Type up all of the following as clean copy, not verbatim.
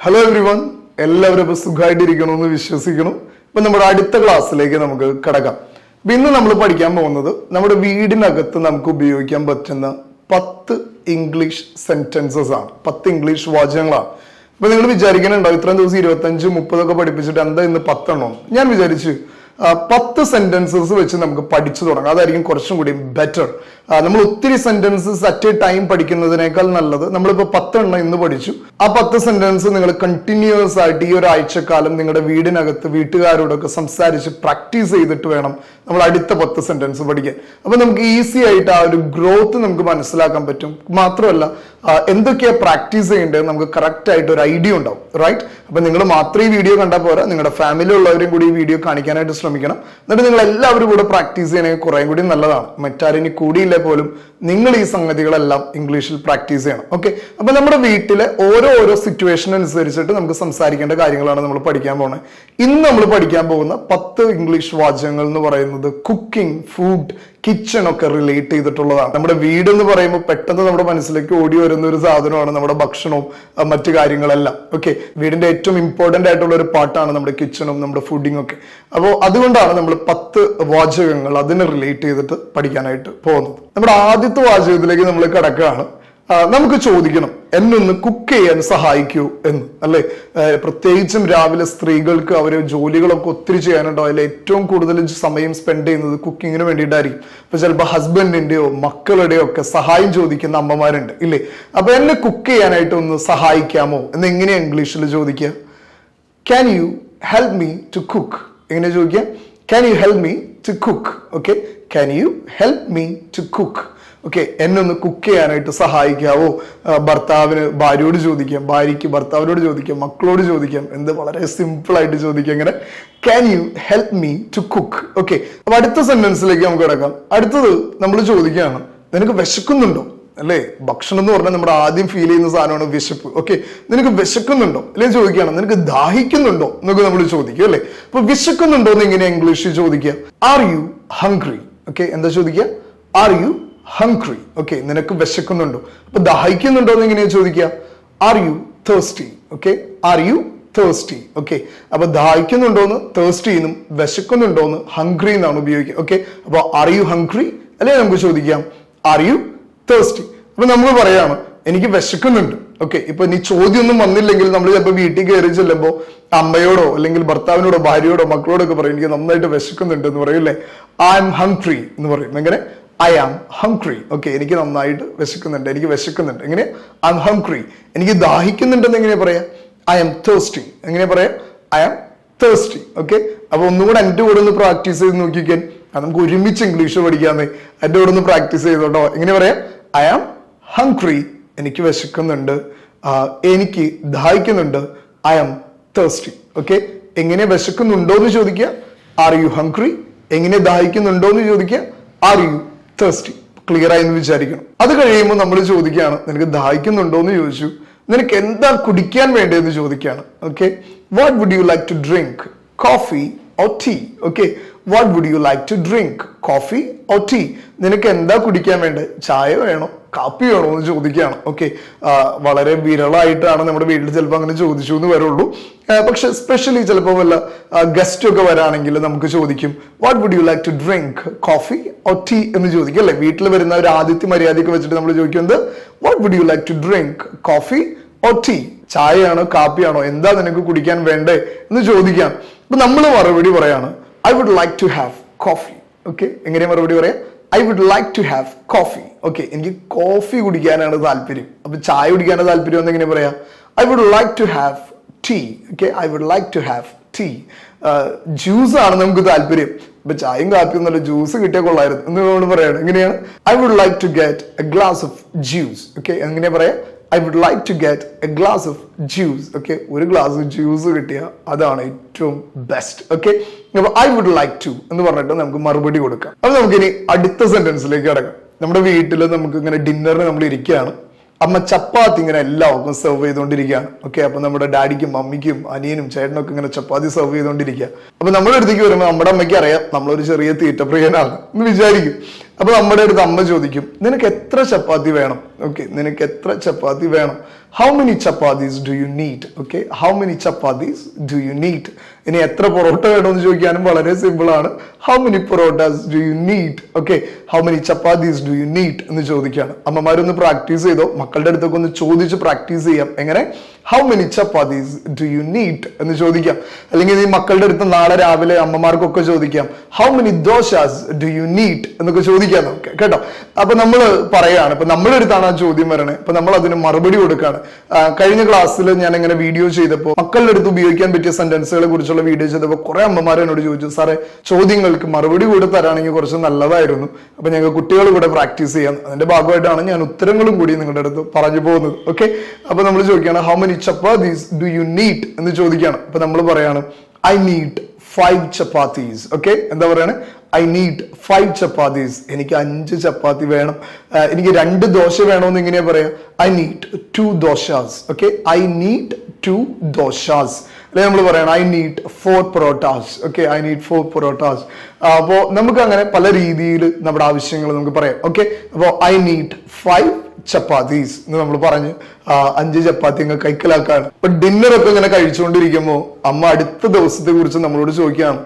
Hello every one, എല്ലാവരും സുഖമായിട്ടിരിക്കണമെന്ന് വിശ്വസിക്കണം. ഇപ്പം നമ്മുടെ അടുത്ത ക്ലാസ്സിലേക്ക് നമുക്ക് കിടക്കാം. അപ്പം ഇന്ന് നമ്മൾ പഠിക്കാൻ പോകുന്നത് നമ്മുടെ വീടിനകത്ത് നമുക്ക് ഉപയോഗിക്കാൻ പറ്റുന്ന 10 ഇംഗ്ലീഷ് സെന്റൻസസ് ആണ്, 10 ഇംഗ്ലീഷ് വാചകങ്ങളാണ്. അപ്പം നിങ്ങൾ വിചാരിക്കുന്നുണ്ടാവും ഇത്രയും ദിവസം 25, 30 പഠിപ്പിച്ചിട്ട് എന്താ ഇന്ന് 10 എണ്ണോ? ഞാൻ വിചാരിച്ചു 10 സെന്റൻസസ് വെച്ച് നമുക്ക് പഠിച്ചു തുടങ്ങാം, അതായിരിക്കും കുറച്ചും കൂടി ബെറ്റർ. നമ്മൾ ഒത്തിരി സെന്റൻസസ് അറ്റ് എ ടൈം പഠിക്കുന്നതിനേക്കാൾ നല്ലത് നമ്മളിപ്പോൾ 10 എണ്ണം ഇന്ന് പഠിച്ചു, ആ 10 സെന്റൻസ് നിങ്ങൾ കണ്ടിന്യൂസ് ആയിട്ട് ഈ ഒരു ആഴ്ചക്കാലം നിങ്ങളുടെ വീടിനകത്ത് വീട്ടുകാരോടൊക്കെ സംസാരിച്ച് പ്രാക്ടീസ് ചെയ്തിട്ട് വേണം നമ്മൾ അടുത്ത 10 സെന്റൻസ് പഠിക്കാൻ. അപ്പൊ നമുക്ക് ഈസി ആയിട്ട് ആ ഒരു ഗ്രോത്ത് നമുക്ക് മനസ്സിലാക്കാൻ പറ്റും. മാത്രമല്ല എന്തൊക്കെയാ പ്രാക്ടീസ് ചെയ്യേണ്ടത് നമുക്ക് കറക്റ്റ് ആയിട്ട് ഒരു ഐഡിയ ഉണ്ടാവും, റൈറ്റ്? അപ്പൊ നിങ്ങൾ മാത്രം ഈ വീഡിയോ കണ്ടാൽ പോരാ, നിങ്ങളുടെ ഫാമിലി ഉള്ളവരും കൂടി ഈ വീഡിയോ കാണിക്കാനായിട്ട് ശ്രമിക്കണം. എന്നിട്ട് നിങ്ങൾ എല്ലാവരും കൂടെ പ്രാക്ടീസ് ചെയ്യണമെങ്കിൽ കുറേ കൂടി നല്ലതാണ്. മറ്റാരിനി കൂടിയില്ല പോലും നിങ്ങൾ ഈ സംഗതികളെല്ലാം ഇംഗ്ലീഷിൽ പ്രാക്ടീസ് ചെയ്യണം. ഓക്കെ, അപ്പൊ നമ്മുടെ വീട്ടിലെ ഓരോ സിറ്റുവേഷൻ അനുസരിച്ചിട്ട് നമുക്ക് സംസാരിക്കേണ്ട കാര്യങ്ങളാണ് നമ്മൾ പഠിക്കാൻ പോകുന്നത്. ഇന്ന് നമ്മൾ പഠിക്കാൻ പോകുന്ന 10 ഇംഗ്ലീഷ് വാചകങ്ങൾ എന്ന് പറയുന്നത് കുക്കിംഗ്, ഫുഡ്, കിച്ചൺ ഒക്കെ റിലേറ്റ് ചെയ്തിട്ടുള്ളതാണ്. നമ്മുടെ വീട് എന്ന് പറയുമ്പോൾ പെട്ടെന്ന് നമ്മുടെ മനസ്സിലേക്ക് ഓടി വരുന്ന ഒരു സാധനമാണ് നമ്മുടെ ഭക്ഷണവും മറ്റു കാര്യങ്ങളെല്ലാം. ഓക്കെ, വീടിന്റെ ഏറ്റവും ഇമ്പോർട്ടന്റ് ആയിട്ടുള്ള ഒരു പാർട്ടാണ് നമ്മുടെ കിച്ചണും നമ്മുടെ ഫുഡിങ്ങും ഒക്കെ. അപ്പോൾ അതുകൊണ്ടാണ് നമ്മൾ 10 വാചകങ്ങൾ അതിനെ റിലേറ്റ് ചെയ്തിട്ട് പഠിക്കാനായിട്ട് പോകുന്നത്. നമ്മുടെ ആദ്യത്തെ വാചകത്തിലേക്ക് നമ്മൾ കിടക്കുകയാണ്. നമുക്ക് ചോദിക്കണം, എന്നൊന്ന് കുക്ക് ചെയ്യാൻ സഹായിക്കൂ എന്ന്, അല്ലെ? പ്രത്യേകിച്ചും രാവിലെ സ്ത്രീകൾക്ക് അവര് ജോലികളൊക്കെ ഒത്തിരി ചെയ്യാനുണ്ടാവും, അതിൽ ഏറ്റവും കൂടുതൽ സമയം സ്പെൻഡ് ചെയ്യുന്നത് കുക്കിങ്ങിന് വേണ്ടിയിട്ടായിരിക്കും. അപ്പൊ ചിലപ്പോൾ ഹസ്ബൻഡിന്റെയോ മക്കളുടെയോ ഒക്കെ സഹായം ചോദിക്കുന്ന അമ്മമാരുണ്ട്, ഇല്ലേ? അപ്പൊ എന്നെ കുക്ക് ചെയ്യാനായിട്ട് ഒന്ന് സഹായിക്കാമോ എന്ന് എങ്ങനെയാ ഇംഗ്ലീഷിൽ ചോദിക്കുക? Can you help me to cook? എങ്ങനെ ചോദിക്കുക? Can you help me to cook? Okay, can you help me to cook? Okay, എന്നൊന്ന് കുക്ക് ചെയ്യാനായിട്ട് സഹായിക്കാവോ? ഭർത്താവിന് ഭാര്യയോട് ചോദിക്കാം, ഭാര്യയ്ക്ക് ഭർത്താവിനോട് ചോദിക്കാം, മക്കളോട് ചോദിക്കാം. എന്ത് വളരെ സിമ്പിൾ ആയിട്ട് ചോദിക്കാം, ഇങ്ങനെ can you help me to cook? Okay, അപ്പൊ അടുത്ത സെന്റൻസിലേക്ക് നമുക്ക് കിടക്കാം. അടുത്തത് നമ്മൾ ചോദിക്കുകയാണ്, നിനക്ക് വിശക്കുന്നുണ്ടോ? അല്ലേ? ഭക്ഷണം എന്ന് പറഞ്ഞാൽ നമ്മുടെ ആദ്യം ഫീൽ ചെയ്യുന്ന സാധനമാണ് വിശപ്പ്. ഓക്കെ, നിനക്ക് വിശക്കുന്നുണ്ടോ? അല്ലെങ്കിൽ ചോദിക്കുകയാണ്, നിനക്ക് ദാഹിക്കുന്നുണ്ടോ എന്നൊക്കെ നമ്മൾ ചോദിക്കും, അല്ലേ? അപ്പൊ വിശക്കുന്നുണ്ടോ എന്ന് എങ്ങനെയാ ഇംഗ്ലീഷിൽ ചോദിക്കുക? Are you hungry? ഓക്കെ, എന്താ ചോദിക്കുക? Are you hungry? ഓക്കെ, നിനക്ക് വിശക്കുന്നുണ്ടോ? അപ്പൊ ദാഹിക്കുന്നുണ്ടോ എന്ന് എങ്ങനെയാ ചോദിക്കുക? Are you thirsty? Okay, are you thirsty? Okay, അപ്പൊ ദാഹിക്കുന്നുണ്ടോന്ന് തേഴ്സ്റ്റി എന്നും വിശക്കുന്നുണ്ടോന്ന് ഹംഗ്രി എന്നാണ് ഉപയോഗിക്കുക. ഓക്കെ, അപ്പൊ ആർ യു ഹംഗ്രി? അല്ലെ നമുക്ക് ചോദിക്കാം ആർ യു തേഴ്സ്റ്റി? അപ്പൊ നമ്മൾ പറയാണ് എനിക്ക് വിശക്കുന്നുണ്ട്. ഓക്കെ, ഇപ്പൊ നീ ചോദ്യമൊന്നും വന്നില്ലെങ്കിൽ നമ്മൾ ചിലപ്പോൾ വീട്ടിൽ കയറി ചെല്ലുമ്പോൾ അമ്മയോടോ അല്ലെങ്കിൽ ഭർത്താവിനോടോ ഭാര്യയോടോ മക്കളോടോ ഒക്കെ പറയും എനിക്ക് നന്നായിട്ട് വിശക്കുന്നുണ്ട് എന്ന് പറയും, അല്ലേ? ഐ ആം ഹംഗ്രി എന്ന് പറയും. എങ്ങനെ? I am hungry. ഓക്കെ, എനിക്ക് നന്നായിട്ട് വിശക്കുന്നുണ്ട്, എനിക്ക് വിശക്കുന്നുണ്ട്. എങ്ങനെ? I am hungry. എനിക്ക് ദാഹിക്കുന്നുണ്ടെന്ന് എങ്ങനെയാ പറയാ? I am thirsty. എങ്ങനെ പറയാ? I am thirsty. ഓക്കെ, അപ്പൊ ഒന്നുകൂടെ എൻ്റെ കൂടെ ഒന്ന് പ്രാക്ടീസ് ചെയ്ത് നോക്കിക്കാൻ. നമുക്ക് ഒരുമിച്ച് ഇംഗ്ലീഷ് പഠിക്കാന്ന്. എൻ്റെ കൂടെ ഒന്ന് പ്രാക്ടീസ് ചെയ്തോട്ടോ. എങ്ങനെ പറയാം? ഐ ആം ഹംഗ്രി, എനിക്ക് വിശക്കുന്നുണ്ട്, എനിക്ക് ദാഹിക്കുന്നുണ്ട്, ഐ ആം തേഴ്സ്റ്റി. ഓക്കെ, എങ്ങനെ വിശക്കുന്നുണ്ടോ എന്ന് ചോദിക്കുക, ആർ യു ഹംഗ്രി? എങ്ങനെ ദാഹിക്കുന്നുണ്ടോ എന്ന് ചോദിക്കുക, ആർ യു തേഴ്സ്റ്റി? ക്ലിയർ ആയി എന്ന് വിചാരിക്കണം. അത് കഴിയുമ്പോൾ നമ്മൾ ചോദിക്കുകയാണ്, നിനക്ക് ദാഹിക്കുന്നുണ്ടോ എന്ന് ചോദിച്ചു, നിനക്ക് എന്താ കുടിക്കാൻ വേണ്ടതെന്ന് ചോദിക്കുകയാണ്. Okay, what would you like to drink? Coffee or tea? Okay, what would you like to drink? Coffee or tea? നിനക്ക് എന്താ കുടിക്കാൻ വേണ്ടത്? ചായ വേണോ കാപ്പി വേണോ എന്ന് ചോദിക്കുകയാണ്. ഓക്കെ, വളരെ വിരളായിട്ടാണ് നമ്മുടെ വീട്ടിൽ ചിലപ്പോൾ അങ്ങനെ ചോദിച്ചു എന്ന് വരുള്ളൂ. പക്ഷെ സ്പെഷ്യലി ചിലപ്പോൾ വല്ല ഗസ്റ്റ് ഒക്കെ വരാണെങ്കിൽ നമുക്ക് ചോദിക്കും what would you like to drink? Coffee or tea എന്ന് ചോദിക്കും, അല്ലേ? വീട്ടിൽ വരുന്ന ഒരു ആദിത്യ മര്യാദയൊക്കെ വെച്ചിട്ട് നമ്മൾ ചോദിക്കുന്നത് what would you like to drink? Coffee or tea? ചായയാണോ കാപ്പിയാണോ, എന്താ നിനക്ക് കുടിക്കാൻ വേണ്ടേ എന്ന് ചോദിക്കാം. അപ്പൊ നമ്മൾ മറുപടി പറയാണ് I would like to have coffee. Okay, എങ്ങനെയാ മറുപടി പറയാം? I would like to have coffee. Okay, എനിക്ക് കോഫി കുടിക്കാനാണ് താല്പര്യം. അപ്പൊ ചായ കുടിക്കാനാണ് താല്പര്യം എന്ന് എങ്ങനെ പറയാം? I would like to have tea. Okay, I would like to have tea. Juice ആണ് നമുക്ക് താല്പര്യം. അപ്പൊ ചായയും കാപ്പിയും നല്ല ജ്യൂസ് കിട്ടിയാൽ കൊള്ളായിരുന്നു എന്ന് നമ്മൾ പറയാണ്. എങ്ങനെയാണ്? I would like to get a glass of juice. Okay, എങ്ങനെ പറയാം? I would like to get a glass of juice. Okay, ഒരു ഗ്ലാസ് ജ്യൂസ് കിട്ടിയാൽ അതാണ് ഏറ്റവും ബെസ്റ്റ്. ഓക്കെ, അപ്പൊ ഐ വുഡ് ലൈക്ക് ടു എന്ന് പറഞ്ഞിട്ട് നമുക്ക് മറുപടി കൊടുക്കാം. അപ്പൊ നമുക്ക് ഇനി അടുത്ത സെന്റൻസിലേക്ക് കിടക്കാം. നമ്മുടെ വീട്ടിൽ നമുക്ക് ഇങ്ങനെ ഡിന്നറിന് നമ്മൾ ഇരിക്കുകയാണ്. അമ്മ ചപ്പാത്തി ഇങ്ങനെ എല്ലാവർക്കും സെർവ് ചെയ്തുകൊണ്ടിരിക്കുകയാണ്. ഓക്കെ, അപ്പൊ നമ്മുടെ ഡാഡിക്കും മമ്മിക്കും അനിയനും ചേട്ടനൊക്കെ ഇങ്ങനെ ചപ്പാത്തി സെർവ് ചെയ്തുകൊണ്ടിരിക്കുക. അപ്പൊ നമ്മുടെ അടുത്തേക്ക് വരുമ്പോൾ നമ്മുടെ അമ്മയ്ക്ക് അറിയാം നമ്മളൊരു ചെറിയ തീറ്റപ്രിയനാണ് എന്ന് വിചാരിക്കും. അപ്പൊ നമ്മുടെ അടുത്ത് അമ്മ ചോദിക്കും, നിനക്ക് എത്ര ചപ്പാത്തി വേണം? ഓക്കെ, നിനക്ക് എത്ര ചപ്പാത്തി വേണം? How many chapatis do you need? Okay, how many chapatis do you need? ഇനി എത്ര പൊറോട്ട വേണമെന്ന് ചോദിക്കാനും വളരെ സിമ്പിൾ ആണ്. How many parottas do you need? Okay, how many chapatis do you need എന്ന് ചോദിക്കുകയാണ്. അമ്മമാരൊന്ന് പ്രാക്ടീസ് ചെയ്തോ, മക്കളുടെ അടുത്തൊക്കെ ഒന്ന് ചോദിച്ച് പ്രാക്ടീസ് ചെയ്യാം. എങ്ങനെ? How many chapatis do you need എന്ന് ചോദിക്കാം. അല്ലെങ്കിൽ ഈ മക്കളുടെ അടുത്ത് നാളെ രാവിലെ അമ്മമാർക്കൊക്കെ ചോദിക്കാം, how many dosas do you need എന്നൊക്കെ ചോദിക്കാം നമുക്ക്, കേട്ടോ. അപ്പൊ നമ്മൾ പറയാണ്, ഇപ്പൊ നമ്മുടെ അടുത്താണ് ആ ചോദ്യം വരണേ, അപ്പൊ നമ്മൾ അതിന് മറുപടി കൊടുക്കുകയാണ്. കഴിഞ്ഞ ക്ലാസ്സിൽ ഞാൻ ഇങ്ങനെ വീഡിയോ ചെയ്തപ്പോൾ മക്കളുടെ അടുത്ത് ഉപയോഗിക്കാൻ പറ്റിയ സെന്റൻസുകളെ കുറിച്ചുള്ള വീഡിയോ ചെയ്തപ്പോൾ കുറെ അമ്മമാർ എന്നോട് ചോദിച്ചു, സാറേ ചോദ്യങ്ങൾക്ക് മറുപടി കൂടെ തരാണെങ്കിൽ കുറച്ച് നല്ലതായിരുന്നു, അപ്പൊ ഞങ്ങൾ കുട്ടികൾ കൂടെ പ്രാക്ടീസ് ചെയ്യാം. അതിന്റെ ഭാഗമായിട്ടാണ് ഞാൻ ഉത്തരങ്ങളും കൂടി നിങ്ങളുടെ അടുത്ത് പറഞ്ഞു പോകുന്നത്. ഓക്കെ, അപ്പൊ നമ്മൾ ചോദിക്കുകയാണ്, how many chapatis do you need എന്ന് ചോദിക്കുകയാണ്. അപ്പൊ നമ്മൾ പറയാണ്, ഐ നീഡ് 5 ചപ്പാത്തീസ്. ഓക്കെ, എന്താ പറയണേ? I need 5 chapatis. എനിക്ക് 5 ചപ്പാത്തി വേണം. എനിക്ക് 2 ദോശ വേണമെന്ന് ഇങ്ങനെയാ പറയാ, I need 2 dosas. Okay, I need 2 dosas. അല്ലെങ്കിൽ നമ്മൾ പറയണം, I need 4 parottas. Okay, I need 4 parottas. അപ്പോൾ നമുക്ക് അങ്ങനെ പല രീതിയിൽ നമ്മുടെ ആവശ്യങ്ങൾ നമുക്ക് പറയാം. ഓക്കെ, അപ്പോൾ ഐ നീഡ് 5 ചപ്പാത്തീസ് എന്ന് നമ്മൾ പറഞ്ഞ് 5 ചപ്പാത്തി അങ്ങ് കൈക്കലാക്കാണ്. അപ്പൊ ഡിന്നറൊക്കെ ഇങ്ങനെ കഴിച്ചുകൊണ്ടിരിക്കുമ്പോൾ അമ്മ അടുത്ത ദിവസത്തെ കുറിച്ച് നമ്മളോട് ചോദിക്കുകയാണ്,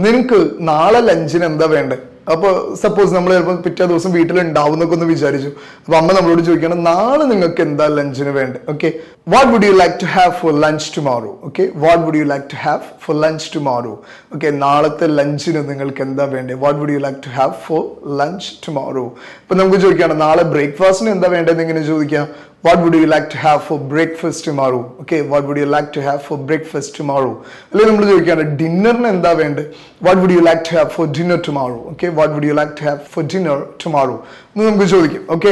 നിനക്ക് നാളെ ലഞ്ചിന് എന്താ വേണ്ടേ? അപ്പൊ സപ്പോസ് നമ്മൾ ചിലപ്പോൾ പിറ്റേ ദിവസം വീട്ടിൽ ഉണ്ടാവുന്നൊക്കെ ഒന്ന് വിചാരിച്ചു. അപ്പൊ അമ്മ നമ്മളോട് ചോദിക്കണം, നാളെ നിങ്ങൾക്ക് എന്താ ലഞ്ചിന് വേണ്ടേ? Okay, what would you like to have for lunch tomorrow? Okay, what would you like to have for lunch tomorrow? Okay, നാളത്തെ ലഞ്ചിന് നിങ്ങൾക്ക് എന്താ വേണ്ടേ? What would you like to have for lunch tomorrow? ഇപ്പൊ നമുക്ക് ചോദിക്കുകയാണ്, നാളെ ബ്രേക്ക്ഫാസ്റ്റിന് എന്താ വേണ്ടതെന്ന് ഇങ്ങനെ ചോദിക്കാം. What would you like to have for breakfast tomorrow? Okay, what would you like to have for breakfast tomorrow? അല്ലെങ്കിൽ നമ്മൾ ചോദിക്കുകയാണ്, ഡിന്നറിന് എന്താ വേണ്ടത്? What would you like to have for dinner tomorrow? Okay, what would you like to have for dinner tomorrow? എന്ന് നമുക്ക് ചോദിക്കും. Okay,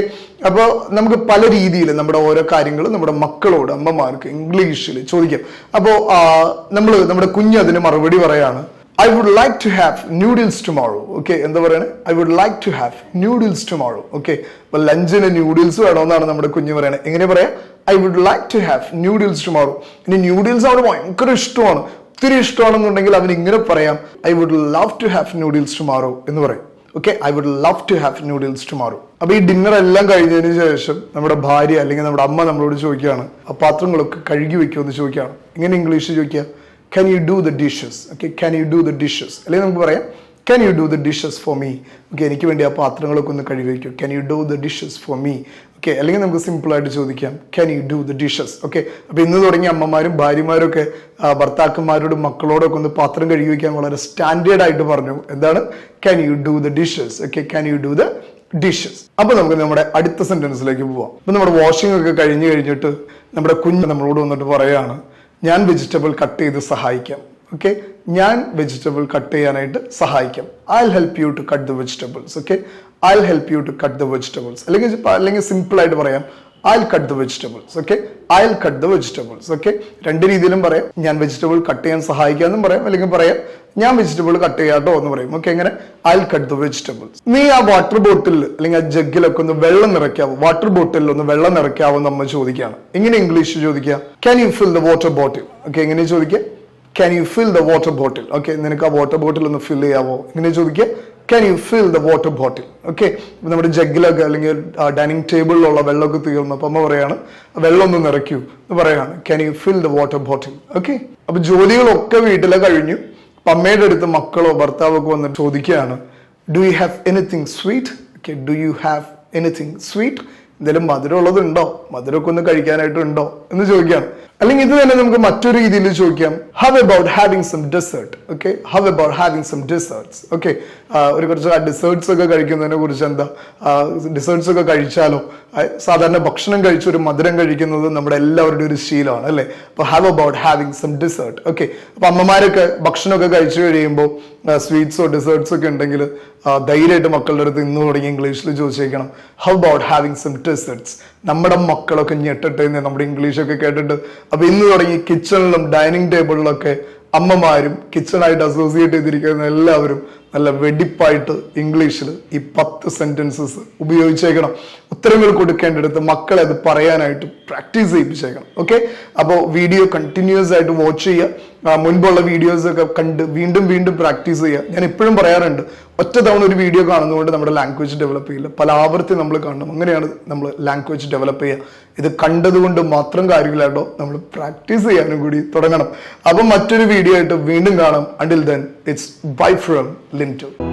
അപ്പോൾ നമുക്ക് പല രീതിയിൽ നമ്മുടെ ഓരോ കാര്യങ്ങളും നമ്മുടെ മക്കളോട് അമ്മമാർക്ക് ഇംഗ്ലീഷിൽ ചോദിക്കാം. അപ്പോൾ നമ്മുടെ കുഞ്ഞ് അതിന് മറുപടി പറയാണ്, I would like to have noodles tomorrow. Okay, എന്താ പറയണേ? I would like to have noodles tomorrow. Okay, അപ്പൊ ലഞ്ചിന് ന്യൂഡിൽസ് വേണമെന്നാണ് നമ്മുടെ കുഞ്ഞ് പറയണേ. എങ്ങനെ പറയാം? I would like to have noodles tomorrow. ഇനി ന്യൂഡിൽസ് അവന് ഭയങ്കര ഇഷ്ടമാണ്, ഒത്തിരി ഇഷ്ടമാണെന്നുണ്ടെങ്കിൽ അവൻ ഇങ്ങനെ പറയാം, I would love to have noodles tomorrow എന്ന് പറയും. Okay, I would love to have noodles tomorrow. അപ്പൊ ഈ ഡിന്നർ എല്ലാം കഴിഞ്ഞതിന് ശേഷം നമ്മുടെ ഭാര്യ അല്ലെങ്കിൽ നമ്മുടെ അമ്മ നമ്മളോട് ചോദിക്കുകയാണ്, ആ പാത്രങ്ങളൊക്കെ കഴുകി വെക്കുമെന്ന് ചോദിക്കുകയാണ്. ഇങ്ങനെ ഇംഗ്ലീഷിൽ ചോദിക്കുക, can you do the dishes? Okay, can you do the dishes? അല്ലെങ്കിൽ നമുക്ക് പറയാം, can you do the dishes for me? Okay, എനിക്ക് വേണ്ടി ആ പാത്രങ്ങളൊക്കെ ഒന്ന് കഴുകി വയ്ക്കും. can you do the dishes for me? Okay, അല്ലെങ്കിൽ നമുക്ക് സിമ്പിൾ ആയിട്ട് ചോദിക്കാം, can you do the dishes? Okay, അപ്പൊ ഇന്ന് തുടങ്ങിയ അമ്മമാരും ഭാര്യമാരും ഒക്കെ ഭർത്താക്കന്മാരോടും മക്കളോടൊക്കെ ഒന്ന് പാത്രം കഴുകി വയ്ക്കാൻ വളരെ സ്റ്റാൻഡേർഡ് ആയിട്ട് പറഞ്ഞു. എന്താണ്? can you do the dishes? Okay, can you do the dishes? അപ്പൊ നമുക്ക് നമ്മുടെ അടുത്ത സെന്റൻസിലേക്ക് പോവാം. അപ്പൊ നമ്മുടെ വാഷിംഗ് ഒക്കെ കഴിഞ്ഞിട്ട് നമ്മുടെ കുഞ്ഞ് നമ്മളോട് വന്നിട്ട് പറയാണ്, ഞാൻ വെജിറ്റബിൾ കട്ട് ചെയ്ത് സഹായിക്കാം. ഓക്കെ, ഞാൻ വെജിറ്റബിൾ കട്ട് ചെയ്യാനായിട്ട് സഹായിക്കാം. I'll help you to cut the vegetables. Okay, I'll help you to cut the vegetables. അല്ലെങ്കിൽ സിമ്പിൾ ആയിട്ട് പറയാം, I'll cut the vegetables. Okay, I'll cut the vegetables. Okay, രണ്ട് രീതിയിലും പറയാം. ഞാൻ വെജിറ്റബിൾ കട്ട് ചെയ്യാൻ സഹായിക്കാമെന്നും പറയാം, അല്ലെങ്കിൽ പറയാം ഞാൻ വെജിറ്റബിൾ കട്ട് ചെയ്യാട്ടോ എന്ന് പറയും. ഓക്കെ, എങ്ങനെ? I'll cut the vegetables. നീ ആ വാട്ടർ ബോട്ടിൽ അല്ലെങ്കിൽ ആ ജഗ്ഗിലൊക്കെ ഒന്ന് വെള്ളം നിറയ്ക്കാവോ? വാട്ടർ ബോട്ടിൽ ഒന്ന് വെള്ളം നിറയ്ക്കാവോ എന്ന് അമ്മ ചോദിക്കുകയാണ്. എങ്ങനെ ഇംഗ്ലീഷ് ചോദിക്കുക? Can you fill the water bottle? Okay, എങ്ങനെ ചോദിക്കുക? Can you fill the water bottle? Okay, നിനക്ക് ആ വാട്ടർ ബോട്ടിൽ ഒന്ന് ഫിൽ ചെയ്യാവോ? ഇങ്ങനെ ചോദിക്കുക, Can you fill the water bottle? Okay, നമ്മുടെ ജഗ്ഗിലൊക്കെ അല്ലെങ്കിൽ ഡൈനിങ് ടേബിളിലുള്ള വെള്ളമൊക്കെ തീർന്നു. അപ്പൊ അമ്മ പറയാണ്, വെള്ളം ഒന്ന് നിറയ്ക്കൂ എന്ന് പറയാണ്. Can you fill the water bottle? Okay, അപ്പൊ ജോലികളൊക്കെ വീട്ടിലെ കഴിഞ്ഞു. അമ്മയുടെ അടുത്ത് മക്കളോ ഭർത്താവോ ഒക്കെ വന്നിട്ട് ചോദിക്കുകയാണ്, Do you have anything sweet? Okay, do you have anything sweet? എന്തെങ്കിലും മധുരമുള്ളത് ഉണ്ടോ? മധുരമൊക്കെ ഒന്ന് കഴിക്കാനായിട്ടുണ്ടോ എന്ന് ചോദിക്കുകയാണ്. അല്ലെങ്കിൽ ഇത് തന്നെ നമുക്ക് മറ്റൊരു രീതിയിൽ ചോദിക്കാം, How about having some dessert? Okay, how about having some desserts? Okay, ഒരു കുറച്ച് ഡെസേർട്സ് ഒക്കെ കഴിക്കുന്നതിനെ കുറിച്ച് എന്താ? ഡെസേർട്സ് ഒക്കെ കഴിച്ചാലോ? സാധാരണ ഭക്ഷണം കഴിച്ചൊരു മധുരം കഴിക്കുന്നത് നമ്മുടെ എല്ലാവരുടെയും ഒരു ശീലമാണ് അല്ലേ? അപ്പൊ how about having some dessert? Okay, അപ്പൊ അമ്മമാരൊക്കെ ഭക്ഷണമൊക്കെ കഴിച്ചു കഴിയുമ്പോൾ സ്വീറ്റ്സോ ഡെസേർട്സ് ഒക്കെ ഉണ്ടെങ്കിൽ ധൈര്യമായിട്ട് മക്കളുടെ അടുത്ത് ഇന്ന് തുടങ്ങി ഇംഗ്ലീഷിൽ ചോദിച്ചേക്കണം, How about having some desserts? നമ്മുടെ മക്കളൊക്കെ ഞെട്ടട്ടെ എന്ന് നമ്മുടെ ഇംഗ്ലീഷൊക്കെ കേട്ടിട്ട്. അപ്പൊ ഇന്ന് തുടങ്ങി കിച്ചണിലും ഡൈനിങ് ടേബിളിലൊക്കെ അമ്മമാരും കിച്ചണായിട്ട് അസോസിയേറ്റ് ചെയ്തിരിക്കുന്ന എല്ലാവരും നല്ല വെടിപ്പായിട്ട് ഇംഗ്ലീഷിൽ ഈ 10 സെന്റൻസസ് ഉപയോഗിച്ചേക്കണം. ഉത്തരങ്ങൾ കൊടുക്കേണ്ടടുത്ത് മക്കളെ അത് പറയാനായിട്ട് പ്രാക്ടീസ് ചെയ്യിപ്പിച്ചേക്കണം. ഓക്കെ, അപ്പോൾ വീഡിയോ കണ്ടിന്യൂസ് ആയിട്ട് വാച്ച് ചെയ്യുക. മുൻപുള്ള വീഡിയോസ് ഒക്കെ കണ്ട് വീണ്ടും വീണ്ടും പ്രാക്ടീസ് ചെയ്യുക. ഞാൻ എപ്പോഴും പറയാറുണ്ട്, ഒറ്റ തവണ ഒരു വീഡിയോ കാണുന്നതുകൊണ്ട് നമ്മുടെ ലാംഗ്വേജ് ഡെവലപ്പ് ചെയ്യില്ല, പല ആവർത്തി നമ്മൾ കാണണം. അങ്ങനെയാണ് നമ്മൾ ലാംഗ്വേജ് ഡെവലപ്പ് ചെയ്യുക. ഇത് കണ്ടതുകൊണ്ട് മാത്രം കാര്യമില്ല കേട്ടോ, നമ്മൾ പ്രാക്ടീസ് ചെയ്യാനും കൂടി തുടങ്ങണം. അപ്പം മറ്റൊരു വീഡിയോ ആയിട്ട് വീണ്ടും കാണാം. Until then, it's bye from Lintu.